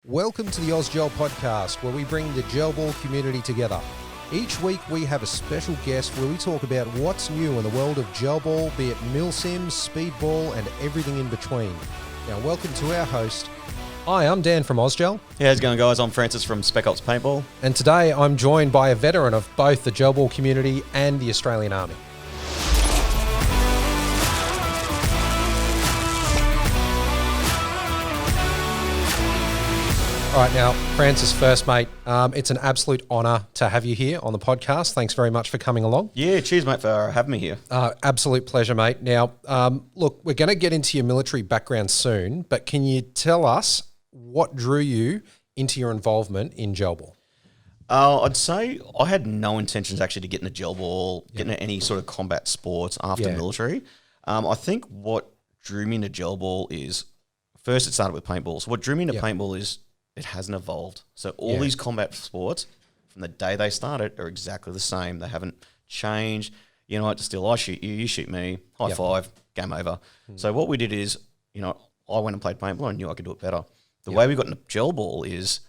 Welcome to the Ausgel podcast, where we bring the gel ball community together. Each week we have a special guest where we talk about what's new in the world of gel ball, be it milsim, speedball, and everything in between. Now, welcome to our host. Hi, I'm Dan from Ausgel. Hey, how's it going, guys? I'm Francis from Spec Ops Paintball. And today I'm joined by a veteran of both the gel ball community and the Australian Army. All right, now, Francis first, mate. It's an absolute honour to have you here on the podcast. Thanks very much for coming along. Yeah, cheers, mate, for having me here. Absolute pleasure, mate. Now, look, we're going to get into your military background soon, but can you tell us what drew you into your involvement in gel ball? I'd say I had no intentions actually to get into gel ball, get into any sort of combat sports after military. I think what drew me into gel ball is, first it started with paintball. So what drew me into paintball is it hasn't evolved. So all these combat sports, from the day they started, are exactly the same. They haven't changed. You know what? Still, I shoot you, you shoot me, high five, game over. So what we did is, you know, I went and played paintball and knew I could do it better. The way we got into gel ball is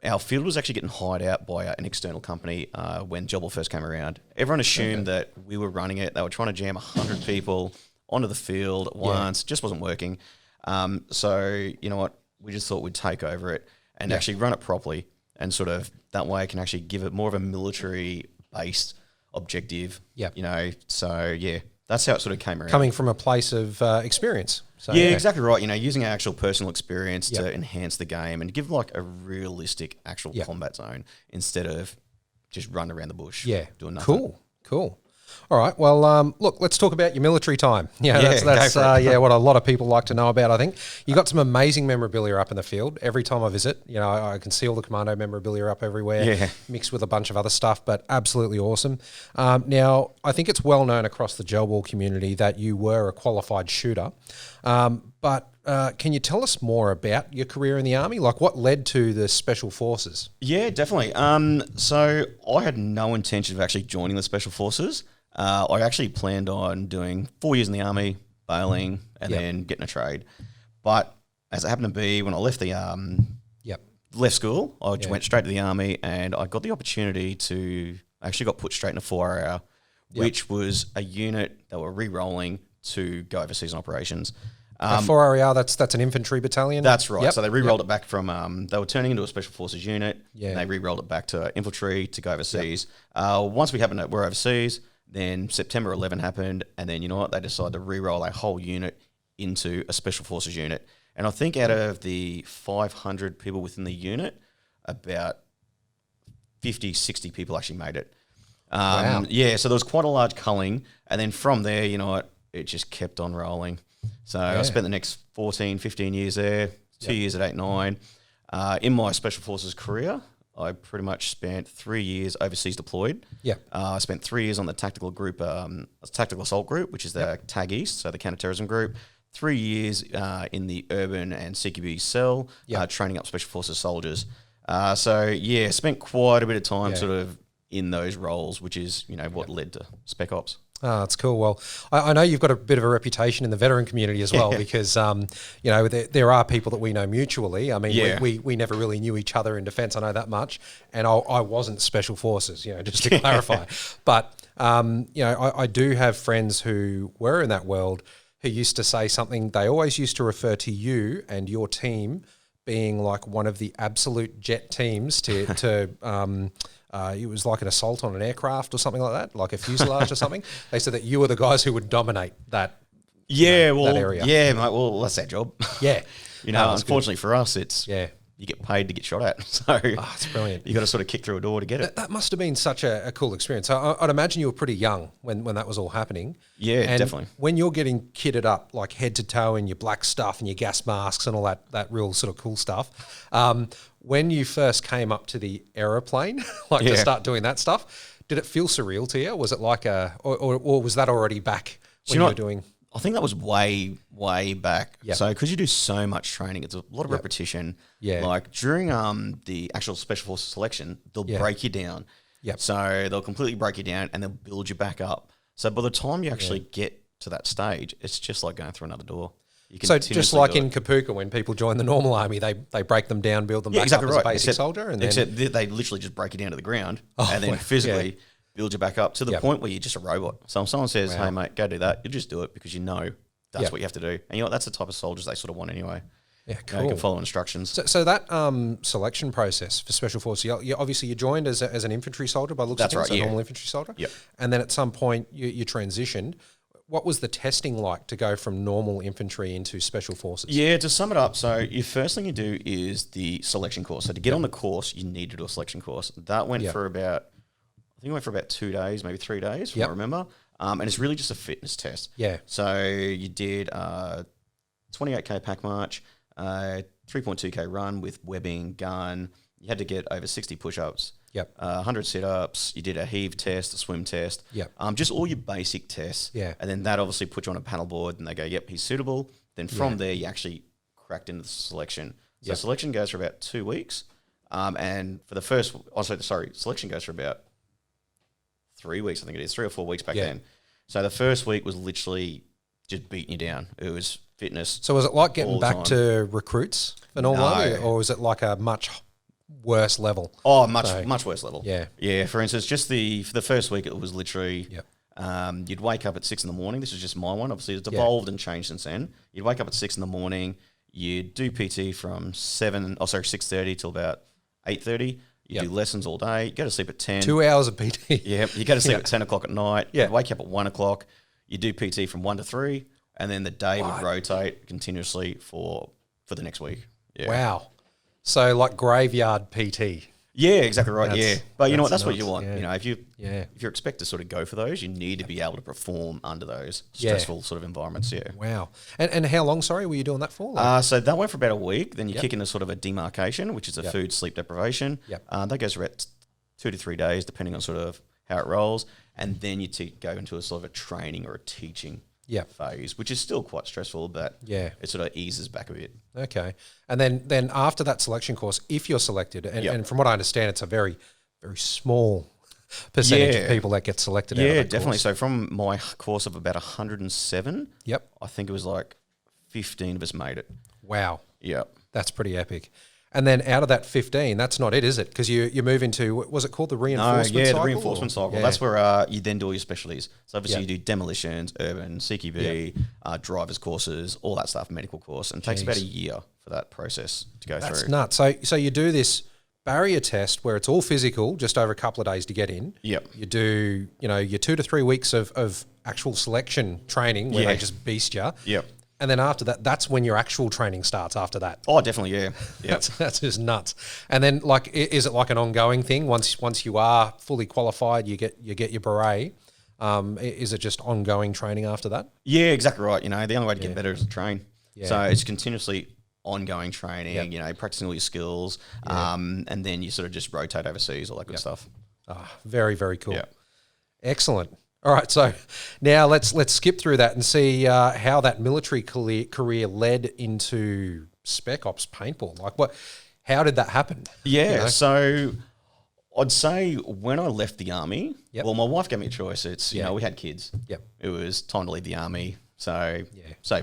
our field was actually getting hired out by an external company when gel ball first came around. Everyone assumed that we were running it. They were trying to jam 100 people onto the field at once. It just wasn't working. So, you know what? We just thought we'd take over it and actually run it properly, and sort of that way I can actually give it more of a military-based objective. You know, so yeah, that's how it sort of came around. Coming from a place of experience. So, yeah, exactly right. You know, using our actual personal experience to enhance the game and give like a realistic actual combat zone instead of just running around the bush doing nothing. Cool. All right. Well, look, let's talk about your military time. That's what a lot of people like to know about, I think. You got some amazing memorabilia up in the field. Every time I visit, you know, I can see all the commando memorabilia up everywhere, mixed with a bunch of other stuff, but absolutely awesome. Now, I think it's well known across the gel ball community that you were a qualified shooter. But can you tell us more about your career in the Army? Like, what led to the Special Forces? Yeah, definitely. So I had no intention of actually joining the Special Forces. I actually planned on doing 4 years in the Army, bailing, and then getting a trade. But as it happened to be, when I left the left school, I went straight to the Army, and I got the opportunity to actually got put straight in a 4-hour, which was a unit that were re-rolling to go overseas on operations. 4RER, that's an infantry battalion? That's right. So they re-rolled it back from, they were turning into a Special Forces unit, and they re-rolled it back to infantry to go overseas. Once we were overseas, then September 11 happened, and then, you know what, they decided to re-roll a whole unit into a Special Forces unit. And I think out of the 500 people within the unit, about 50, 60 people actually made it. Wow. Yeah, so there was quite a large culling, and then from there, you know what, it just kept on rolling. So I spent the next 14, 15 years there, 2 years at 8, 9. In my Special Forces career, I pretty much spent 3 years overseas deployed. I spent 3 years on the tactical group, tactical assault group, which is the TAG East, so the counterterrorism group. 3 years in the urban and CQB cell, training up Special Forces soldiers. Spent quite a bit of time sort of in those roles, which is, you know, what led to Spec Ops. Oh, that's cool. Well, I know you've got a bit of a reputation in the veteran community as well, because, you know, there are people that we know mutually. I mean, we never really knew each other in defence, I know that much. And I wasn't Special Forces, you know, just to clarify. But, you know, I do have friends who were in that world who used to say something. They always used to refer to you and your team being like one of the absolute jet teams it was like an assault on an aircraft or something like that, like a fuselage or something. They said that you were the guys who would dominate that that area. Yeah, mate, well, that's our job. Yeah. You know, unfortunately for us, it's you get paid to get shot at. So it's brilliant. You got to sort of kick through a door to get it. That must have been such a cool experience. I'd imagine you were pretty young when that was all happening. Yeah, and definitely. When you're getting kitted up like head to toe in your black stuff and your gas masks and all that real sort of cool stuff, when you first came up to the aeroplane, to start doing that stuff, did it feel surreal to you? Was it like or was that already back when you were doing? I think that was way, way back. So because you do so much training, it's a lot of repetition. Like during the actual Special Forces selection, they'll break you down. So they'll completely break you down and they'll build you back up. So by the time you actually get to that stage, it's just like going through another door. So just like in Kapuka, when people join the normal army, they break them down, build them back up as a basic soldier, and except they literally just break you down to the ground and then physically build you back up to the point where you're just a robot. So if someone says, "Hey mate, go do that," you just do it because you know that's what you have to do, and you know what, that's the type of soldiers they sort of want anyway. Yeah, cool. You can follow instructions. So that selection process for Special Forces, obviously you joined as an infantry soldier by looks of things, a normal infantry soldier. Yep. And then at some point you transitioned. What was the testing like to go from normal infantry into Special Forces? Yeah, to sum it up, so your first thing you do is the selection course. So to get on the course, you need to do a selection course. That went for about, I think it went for about 2 days, maybe 3 days, from what I remember. And it's really just a fitness test. Yeah. So you did 28K pack march, 3.2K run with webbing, gun. You had to get over 60 push-ups. 100 sit-ups. You did a heave test, a swim test. Just all your basic tests. And then that obviously put you on a panel board and they go, yep, he's suitable. Then from there, you actually cracked into the selection. So selection goes for about 2 weeks. And for the first, selection goes for about 3 weeks, I think it is, 3 or 4 weeks back then. So the first week was literally just beating you down. It was fitness. So was it like getting back to recruits for normal army, or was it like a much worse level? Oh, much worse level. Yeah. For instance, for the first week, it was literally you'd wake up at 6 a.m. This is just my one. Obviously, it's evolved and changed since then. You'd wake up at 6 a.m. You'd do PT from 6:30 till about 8:30. You do lessons all day. You go to sleep at 10. 2 hours of PT. Yeah, you go to sleep at 10 o'clock at night. You wake up at 1 o'clock. You do PT from 1 to 3, and then the day would rotate continuously for the next week. Yeah. Wow. So like graveyard PT. Yeah, exactly right. But you know what? That's what you want. Yeah. You know, if you expect to sort of go for those, you need to be able to perform under those stressful sort of environments. Yeah. Wow. And how long? Sorry, were you doing that for? So that went for about a week. Then you kick into sort of a demarcation, which is a food sleep deprivation. That goes for about 2 to 3 days, depending on sort of how it rolls. And then you go into a sort of a training or a teaching phase, which is still quite stressful, but it sort of eases back a bit. Okay. And then after that selection course, if you're selected, and from what I understand, it's a very, very small percentage of people that get selected out of that definitely. course. So from my course of about 107, I think it was like 15 of us made it. Wow. Yep. That's pretty epic. And then out of that 15, that's not it, is it? Because you move into, was it called the reinforcement cycle? The reinforcement cycle. That's where you then do all your specialties. So obviously you do demolitions, urban, CQB, drivers courses, all that stuff, medical course. And it takes about a year for that process to go through. That's nuts. So you do this barrier test where it's all physical, just over a couple of days to get in. Yep. You do, your 2 to 3 weeks of actual selection training where they just beast you. Yep. And then after that, that's when your actual training starts after that. Oh, definitely, yeah. That's just nuts. And then, like, is it like an ongoing thing? Once you are fully qualified, you get your beret. Is it just ongoing training after that? Yeah, exactly right. The only way to get better is to train. Yeah. So it's continuously ongoing training, practicing all your skills, and then you sort of just rotate overseas, all that good stuff. Very, very cool. Yeah. Excellent. All right, so now let's skip through that and see how that military career led into Spec Ops Paintball. Like, how did that happen? Yeah, so I'd say when I left the army, well, my wife gave me a choice. It's we had kids. It was time to leave the army, so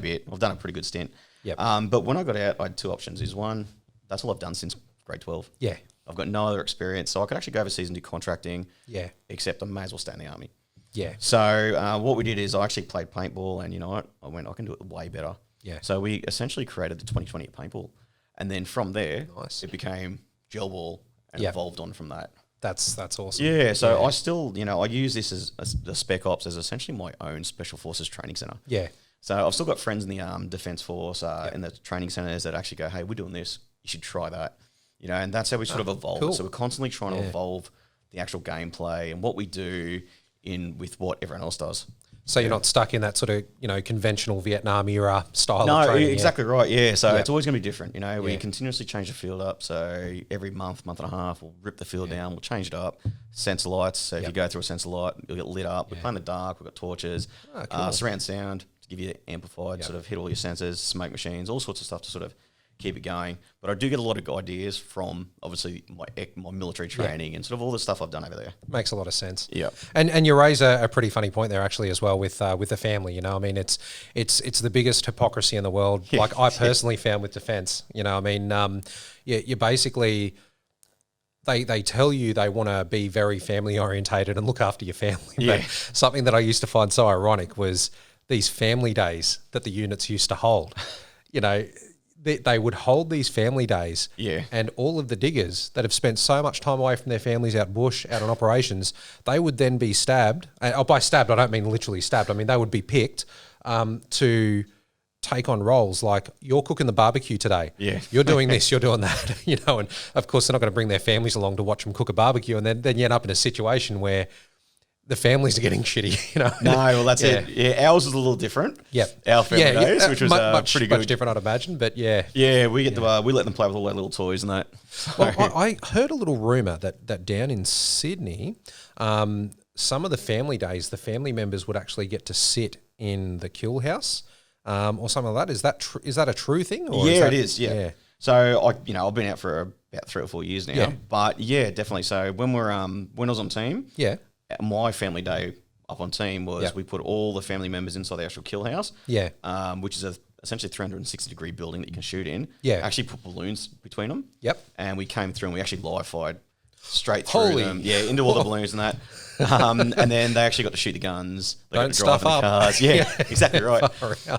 be it. I've done a pretty good stint. But when I got out, I had two options. Is one, that's all I've done since grade 12. Yeah, I've got no other experience, so I could actually go overseas and do contracting. Yeah, except I may as well stay in the army. Yeah. So what we did is I actually played paintball, and you know what? I went, I can do it way better. Yeah. So we essentially created the 2020 paintball, and then from there, it became gel ball and evolved on from that. That's awesome. Yeah. So I still, I use this as the Spec Ops as essentially my own Special Forces training center. Yeah. So I've still got friends in the Defence Force in the training centers that actually go, hey, we're doing this. You should try that. And that's how we sort of evolve. Cool. So we're constantly trying to evolve the actual gameplay and what we do with what everyone else does. So you're not stuck in that sort of, conventional Vietnam era style of training. No, exactly right, yeah. So it's always going to be different, We continuously change the field up. So every month and a half, we'll rip the field down, we'll change it up. Sensor lights, so if you go through a sensor light, you'll get lit up. We play in the dark, we've got torches, surround sound to give you amplified, sort of hit all your sensors, smoke machines, all sorts of stuff to sort of keep it going. But I do get a lot of ideas from obviously my military training and sort of all the stuff I've done over there. Makes a lot of sense. Yeah, and you raise a pretty funny point there actually as well with the family. You know, I mean, it's the biggest hypocrisy in the world. Yeah. Like I personally found with defence. You know, I mean, you basically. They tell you they want to be very family orientated and look after your family. Yeah. But something that I used to find so ironic was these family days that the units used to hold. You know, they would hold these family days, and all of the diggers that have spent so much time away from their families out bush, out on operations, they would then be stabbed. By stabbed, I don't mean literally stabbed. I mean they would be picked to take on roles like you're cooking the barbecue today. Yeah. You're doing this, you're doing that, you know, and of course they're not going to bring their families along to watch them cook a barbecue, and then you end up in a situation where the families are getting shitty, you know. No, well that's it. Yeah, ours was a little different. Yep. Our family days, which was pretty good. Much different, I'd imagine, but yeah. Yeah, we get to we let them play with all their little toys and that. Well, I heard a little rumour that down in Sydney, some of the family days, the family members would actually get to sit in the kill house. Or something like that. Is that a true thing? Or it is. Yeah. So I've been out for about 3 or 4 years now. Yeah. But yeah, definitely. So when I was on team, my family day up on team was we put all the family members inside the actual kill house. Yeah. Which is essentially a 360-degree building that you can shoot in. Yeah. Actually put balloons between them. Yep. And we came through and we actually live fired straight through them. Yeah, into all the balloons and that. And then they actually got to shoot the guns. They got to drive in the cars. Yeah, exactly right.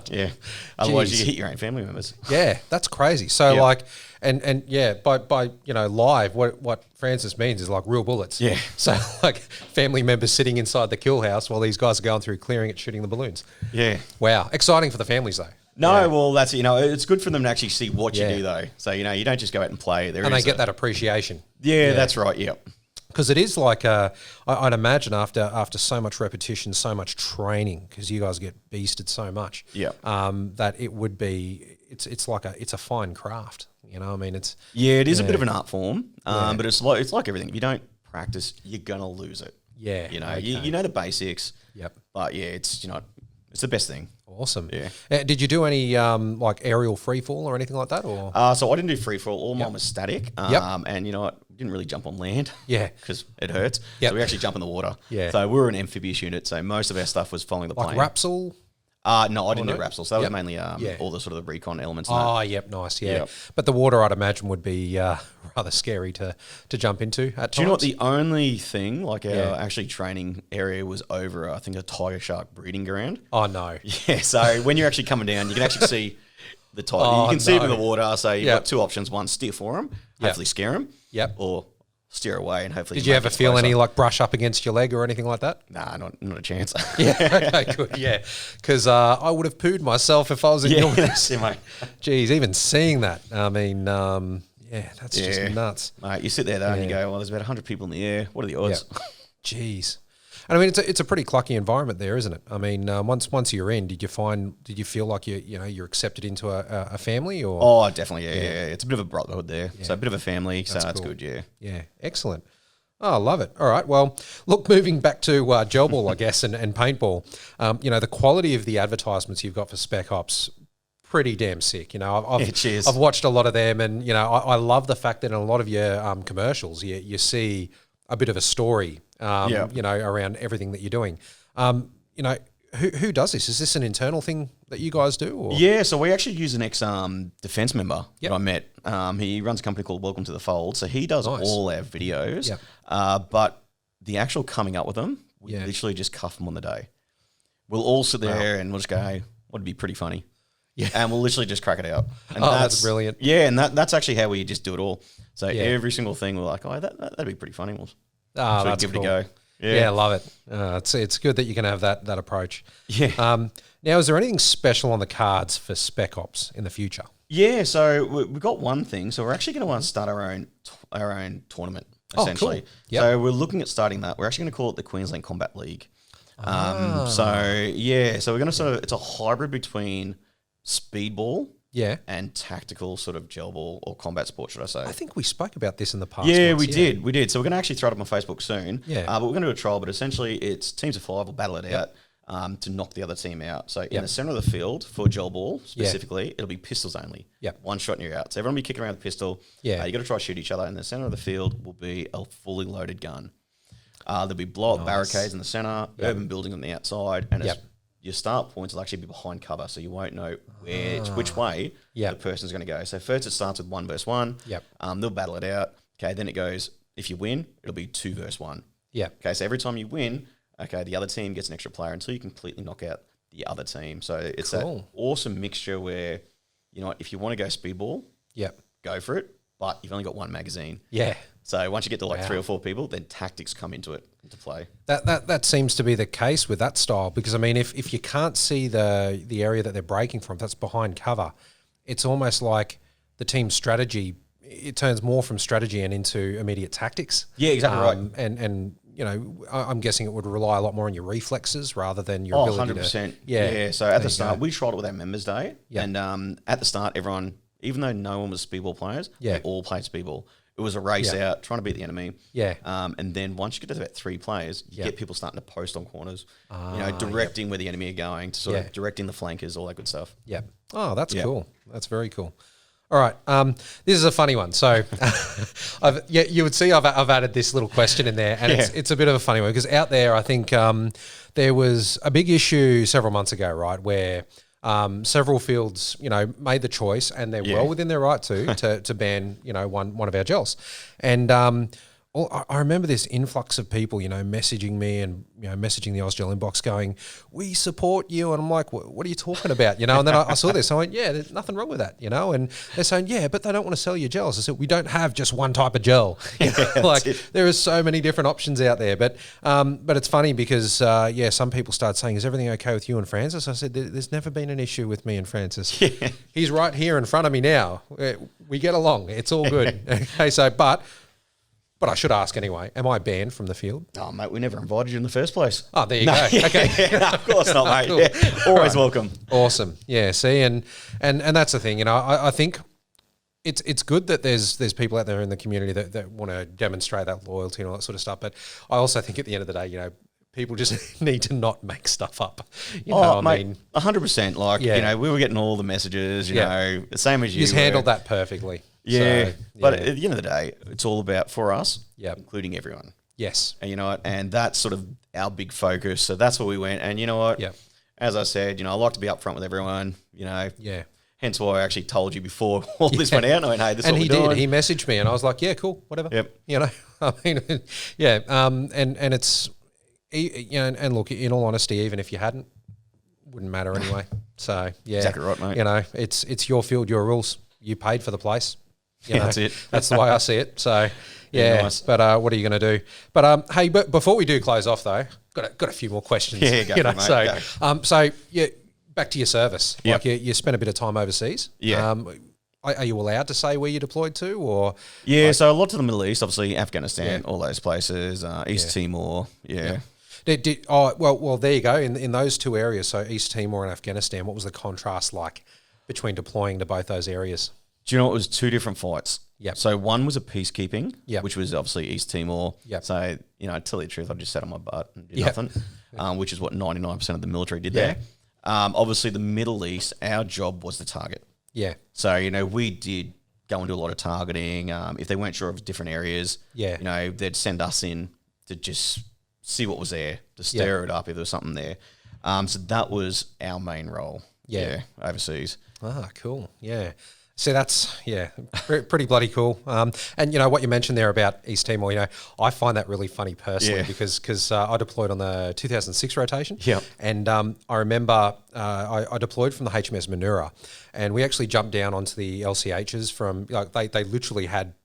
Yeah. Otherwise, you hit your own family members. Yeah, that's crazy. So like, and yeah, by live, what Francis means is like real bullets. Yeah. So like family members sitting inside the kill house while these guys are going through clearing it, shooting the balloons. Yeah. Wow, exciting for the families though. No, well, that's it's good for them to actually see what you do though. So you don't just go out and play. They get that appreciation. Yeah, that's right. Yeah. Because it is like I'd imagine after so much repetition, so much training, because you guys get beasted so much, that it would be it's a fine craft. You know, I mean, it is a bit of an art form, but it's like everything. If you don't practice, you're gonna lose it. Yeah, you know the basics. Yep. But yeah, it's the best thing. Awesome. Yeah. Did you do any like aerial freefall or anything like that, or? So I didn't do freefall. All mine was static. And you know what? Didn't really jump on land. Yeah. Because it hurts. Yep. So we actually jump in the water. Yeah. So we were an amphibious unit. So most of our stuff was following the plane. Like Rapsal? No, I didn't do Rapsal. So that was mainly all the sort of the recon elements. Yep, nice, yeah. Yep. But the water, I'd imagine, would be rather scary to jump into at times. Do you know what? The only thing, like our actually training area was over, I think, a tiger shark breeding ground. Oh, no. Yeah, so when you're actually coming down, you can actually see the tiger. You can see it in the water. So you've got two options. One, steer for them, hopefully scare them. Yep. Or steer away and hopefully. Did you ever feel any like brush up against your leg or anything like that? Nah, not a chance. Yeah, okay, good. Yeah, because I would have pooed myself if I was in your mate. Jeez, even seeing that, I mean, that's just nuts. Mate, you sit there though and you go, well, there's about 100 people in the air. What are the odds? Yep. Jeez. And I mean, it's a pretty clucky environment there, isn't it? I mean, once you're in, did you feel like you're accepted into a family or? Oh, definitely, yeah. It's a bit of a brotherhood there, so a bit of a family, so that's cool. Good, Yeah, excellent. Oh, I love it. All right, well, look, moving back to gel ball, I guess, and paintball. The quality of the advertisements you've got for Spec Ops, pretty damn sick. I've watched a lot of them, and I love the fact that in a lot of your commercials, you see a bit of a story. Around everything that you're doing. Who does this? Is this an internal thing that you guys do? Or? Yeah, so we actually use an ex-defence member that I met. He runs a company called Welcome to the Fold, so he does all our videos. Yep. But the actual coming up with them, we literally just cuff them on the day. We'll all sit there and we'll just go, hey, would be pretty funny. Yeah. And we'll literally just crack it out. And that's brilliant. Yeah, and that's actually how we just do it all. So every single thing we're like, that'd be pretty funny. So that's give cool. it a go. Yeah, I love it. It's good that you can have that approach. Yeah. Now, is there anything special on the cards for Spec Ops in the future? Yeah, so we've got one thing. So we're actually going to want to start our own tournament, essentially. Cool. Yep. So we're looking at starting that. We're actually going to call it the Queensland Combat League. So we're going to it's a hybrid between speedball and tactical sort of gel ball or combat sport, should I say. I think we spoke about this in the past. Yeah, we did. So we're going to actually throw it up on Facebook soon. Yeah. But we're going to do a trial, but essentially it's teams of 5 will battle it out. to knock the other team out. So in the center of the field for gel ball specifically, it'll be pistols only. Yep. One shot and you're out. So everyone will be kicking around the pistol. Yeah. You got to try to shoot each other. In the center of the field will be a fully loaded gun. There'll be blow-up barricades in the center, urban building on the outside, and your start points will actually be behind cover, so you won't know which way the person's going to go. So first it starts with 1 versus 1. Yep. They'll battle it out. Okay, then it goes, if you win, it'll be 2 versus 1. Yeah. Okay, so every time you win, the other team gets an extra player until you completely knock out the other team. So it's that awesome mixture where, if you want to go speedball, go for it, but you've only got one magazine. Yeah. So once you get to 3 or 4 people, then tactics come into play. That seems to be the case with that style, because I mean, if you can't see the area that they're breaking from, that's behind cover, it's almost like the team's strategy, it turns more from strategy and into immediate tactics. Yeah, exactly right. And I'm guessing it would rely a lot more on your reflexes rather than your ability 100%. to... Yeah. So at the start, we tried it with our members' day. Yeah. And at the start, everyone, even though no one was speedball players, they all played speedball. It was a race out, trying to beat the enemy. Yeah. And then once you get to about 3 players, you get people starting to post on corners, directing where the enemy are going, to sort of directing the flankers, all that good stuff. Yeah. Oh, that's cool. That's very cool. All right. This is a funny one. So you would see I've added this little question in there, and it's a bit of a funny one, because out there, I think there was a big issue several months ago, right, where several fields, made the choice, and they're well within their right to ban, one of our gels. And I remember this influx of people, messaging me and, messaging the Ausgel inbox going, "We support you." And I'm like, what are you talking about? And then I saw this. I went, yeah, there's nothing wrong with that, And they're saying, yeah, but they don't want to sell you gels. I said, we don't have just one type of gel. There are so many different options out there. But it's funny because, some people start saying, is everything okay with you and Francis? I said, there's never been an issue with me and Francis. Yeah. He's right here in front of me now. We get along. It's all good. Okay, so, But I should ask anyway, am I banned from the field? Oh, mate, we never invited you in the first place. Oh, there you go. Okay. No, of course not, mate. Cool. Yeah, always welcome. Awesome. Yeah, see, and that's the thing, I think it's good that there's people out there in the community that want to demonstrate that loyalty and all that sort of stuff, but I also think at the end of the day, people just need to not make stuff up. Mate, 100%. We were getting all the messages, the same as you. You just handled that perfectly. Yeah, but at the end of the day, it's all about, for us, including everyone. Yes. And and that's sort of our big focus. So that's where we went. And you know what? Yeah. As I said, I like to be upfront with everyone, Yeah. Hence why I actually told you before all this went out. I went, hey, this is what we're doing. And he messaged me and I was like, yeah, cool, whatever. Yep. I mean, yeah. And it's, and look, in all honesty, even if you hadn't, wouldn't matter anyway. So, yeah. Exactly right, mate. It's your field, your rules. You paid for the place. That's it. That's the way I see it. So, nice. But what are you going to do? But hey, but before we do close off though, got a few more questions. Yeah, go for it, mate. So back to your service. Yep. Like you spent a bit of time overseas. Yeah. Are you allowed to say where you deployed to, or? Yeah, so a lot to the Middle East, obviously Afghanistan, all those places, East Timor. Yeah. Well, there you go. In those 2 areas, so East Timor and Afghanistan, what was the contrast like between deploying to both those areas? Do you know it was 2 different fights? Yep. So one was a peacekeeping, which was obviously East Timor. Yep. So, to tell you the truth, I just sat on my butt and did nothing, which is what 99% of the military did there. Obviously, the Middle East, our job was the target. Yeah. So, we did go and do a lot of targeting. If they weren't sure of different areas, they'd send us in to just see what was there, to stir it up if there was something there. So that was our main role. Yeah. Overseas. Ah, cool. Yeah. So that's, pretty bloody cool. And what you mentioned there about East Timor, I find that really funny personally because I deployed on the 2006 rotation. Yeah. And I remember I deployed from the HMS Manura, and we actually jumped down onto the LCHs from, they literally had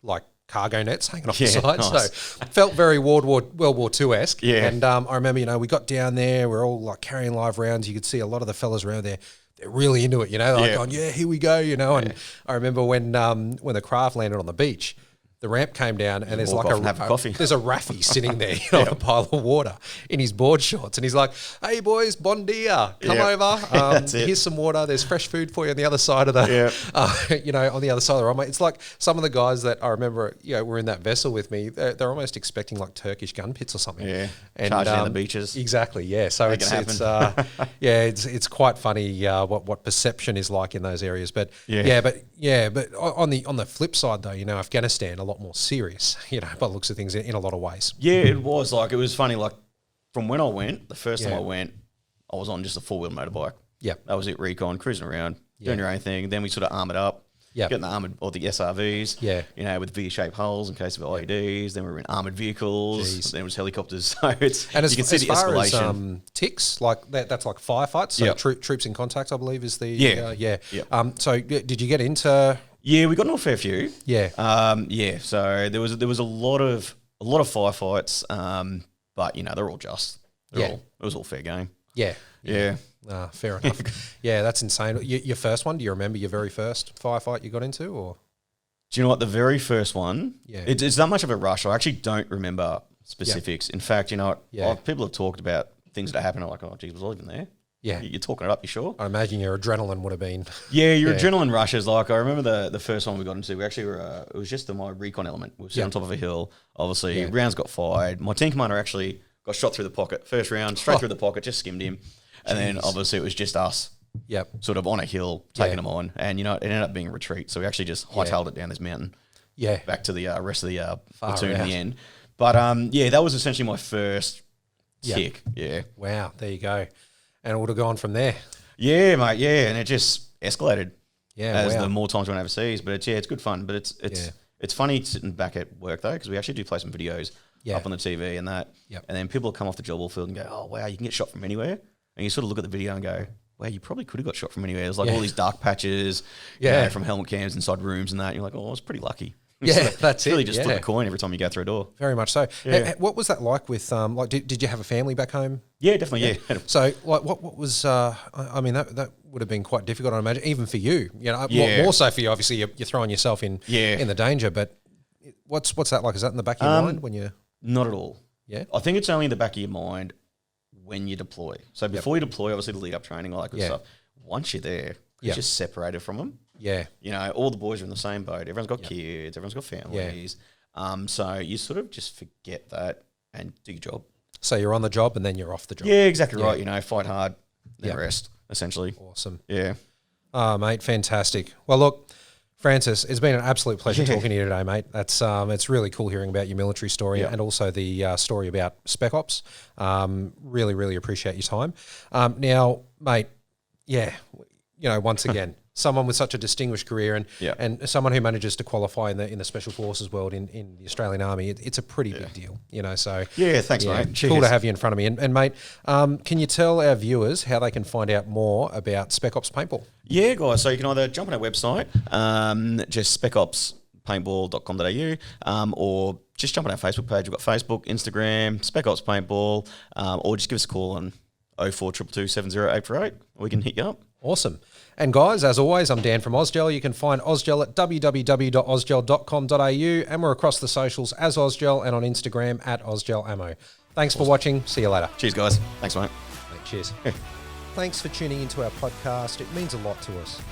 cargo nets hanging off the side. Nice. So it felt very World War II-esque. Yeah. And I remember, we got down there, we're all carrying live rounds. You could see a lot of the fellas around there, they're really into it, they're like going, yeah, here we go, and I remember when the craft landed on the beach, the ramp came down, and there's walk like off and have a coffee. there's a Raffy sitting there on a pile of water in his board shorts, and he's like, "Hey boys, bon dia, come over. Here's some water. There's fresh food for you on the other side of the, on the other side of the runway." It's like some of the guys that I remember, were in that vessel with me. They're almost expecting like Turkish gun pits or something. Yeah, and charging down the beaches. Exactly. Yeah. So it's quite funny what perception is like in those areas. But but on the flip side though, Afghanistan a lot more serious, by the looks of things in a lot of ways. Yeah, it was funny. Like from when I went, the first time I went, I was on just a 4-wheel motorbike. Yeah, that was it. Recon, cruising around, doing your own thing. Then we sort of armoured up. Yeah, getting the armoured or the SRVs. Yeah, with V-shaped hulls in case of IEDs. Then we were in armoured vehicles. Jeez. Then it was helicopters. So it's and you can see the escalation. As, ticks like that's like firefights. So troops in contact, I believe, is the So did you get into? Yeah, we got into a fair few. Yeah. So there was a lot of firefights, but they're all just. It was all fair game. Yeah. Yeah. Fair enough. Yeah, that's insane. Your first one, do you remember your very first firefight you got into, or? Do you know what? The very first one, it's not much of a rush. I actually don't remember specifics. In fact, people have talked about things that happened. I'm like, oh, geez, was I even there? Yeah. You're talking it up, you sure? I imagine your adrenaline would have been. Yeah, your adrenaline rushes. Like, I remember the first one we got into, we actually were, it was just my recon element. We were sitting on top of a hill. Obviously, rounds got fired. My team commander actually got shot through the pocket. First round, straight through the pocket, just skimmed him. And then, obviously, it was just us. Yep. Sort of on a hill, taking them on. And, it ended up being a retreat. So we actually just hightailed it down this mountain. Yeah. Back to the rest of the platoon in the end. But, that was essentially my first kick. Yeah. Wow, there you go. And it would have gone from there. Yeah, mate. Yeah, and it just escalated. Yeah, as the more times we went overseas. But it's good fun. But it's funny sitting back at work though, because we actually do play some videos up on the TV and that. Yep. And then people come off the job ball field and go, "Oh wow, you can get shot from anywhere." And you sort of look at the video and go, "Wow, you probably could have got shot from anywhere." There's like all these dark patches, from helmet cams inside rooms and that. And you're like, "Oh, I was pretty lucky." Yeah, that's really just flip a coin every time you go through a door. Very much so. Yeah. What was that like with did you have a family back home? Yeah, definitely. Yeah. So like what was I mean that would have been quite difficult, I imagine, even for you. More so for you. Obviously, you're throwing yourself in the danger. But what's that like? Is that in the back of your mind when you? Not at all. Yeah, I think it's only in the back of your mind when you deploy. So before you deploy, obviously the lead up training, all that good stuff. Once you're there, you're just separated from them. Yeah. All the boys are in the same boat. Everyone's got kids. Everyone's got families. So you sort of just forget that and do your job. So you're on the job and then you're off the job. Yeah, exactly right. Fight hard, then rest, essentially. Awesome. Yeah. Oh, mate, fantastic. Well, look, Francis, it's been an absolute pleasure talking to you today, mate. That's it's really cool hearing about your military story and also the story about Spec Ops. Really, really appreciate your time. Now, mate, once again, someone with such a distinguished career and someone who manages to qualify in the Special Forces world in the Australian Army, it's a pretty big deal, So thanks, mate. Cheers. Cool to have you in front of me. And mate, can you tell our viewers how they can find out more about Spec Ops Paintball? Yeah, guys. So you can either jump on our website, just specopspaintball.com.au, or just jump on our Facebook page. We've got Facebook, Instagram, Spec Ops Paintball, or just give us a call on 0422 70848. We can hit you up. Awesome. And guys, as always, I'm Dan from Ausgel. You can find Ausgel at www.ausgel.com.au, and we're across the socials as Ausgel and on Instagram at AusgelAmmo. Thanks for watching. See you later. Cheers, guys. Thanks, mate. Cheers. Thanks for tuning into our podcast. It means a lot to us.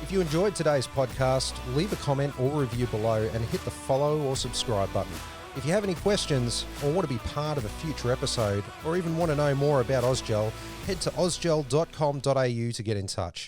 If you enjoyed today's podcast, leave a comment or review below and hit the follow or subscribe button. If you have any questions or want to be part of a future episode or even want to know more about Ausgel, head to ausgel.com.au to get in touch.